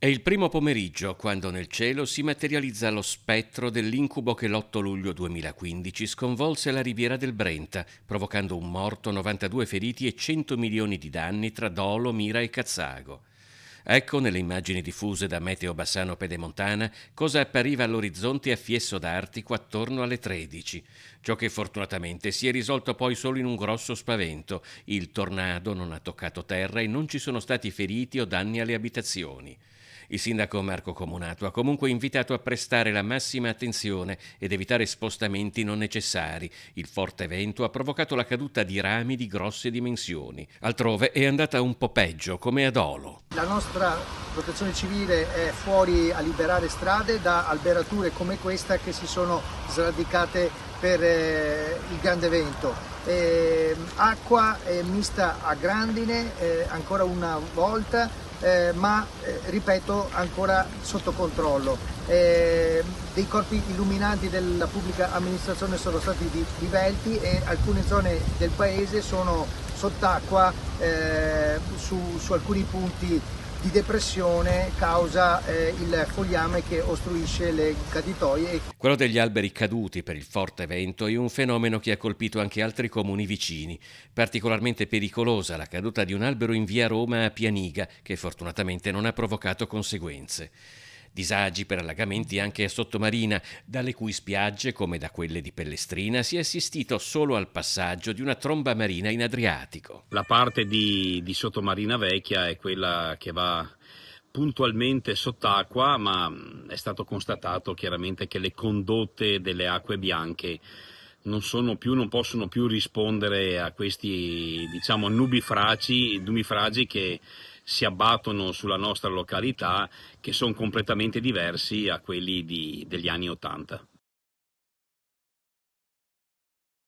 È il primo pomeriggio quando nel cielo si materializza lo spettro dell'incubo che l'8 luglio 2015 sconvolse la riviera del Brenta, provocando un morto, 92 feriti e 100 milioni di danni tra Dolo, Mira e Cazzago. Ecco, nelle immagini diffuse da Meteo Bassano Pedemontana, cosa appariva all'orizzonte a Fiesso d'Artico attorno alle 13. Ciò che fortunatamente si è risolto poi solo in un grosso spavento. Il tornado non ha toccato terra e non ci sono stati feriti o danni alle abitazioni. Il sindaco Marco Comunato ha comunque invitato a prestare la massima attenzione ed evitare spostamenti non necessari. Il forte vento ha provocato la caduta di rami di grosse dimensioni. Altrove è andata un po' peggio, come ad Olo. La nostra protezione civile è fuori a liberare strade da alberature come questa che si sono sradicate per il grande vento. Acqua mista a grandine ancora una volta, ma ripeto ancora sotto controllo. Dei corpi illuminanti della pubblica amministrazione sono stati divelti e alcune zone del paese sono sott'acqua su alcuni punti di depressione causa il fogliame che ostruisce le caditoie. Quello degli alberi caduti per il forte vento è un fenomeno che ha colpito anche altri comuni vicini. Particolarmente pericolosa la caduta di un albero in via Roma a Pianiga, che fortunatamente non ha provocato conseguenze. Disagi per allagamenti anche a Sottomarina, dalle cui spiagge, come da quelle di Pellestrina, si è assistito solo al passaggio di una tromba marina in Adriatico. La parte di Sottomarina Vecchia è quella che va puntualmente sott'acqua, ma è stato constatato chiaramente che le condotte delle acque bianche non possono più rispondere a questi, nubifragi che si abbattono sulla nostra località, che sono completamente diversi a quelli degli anni '80.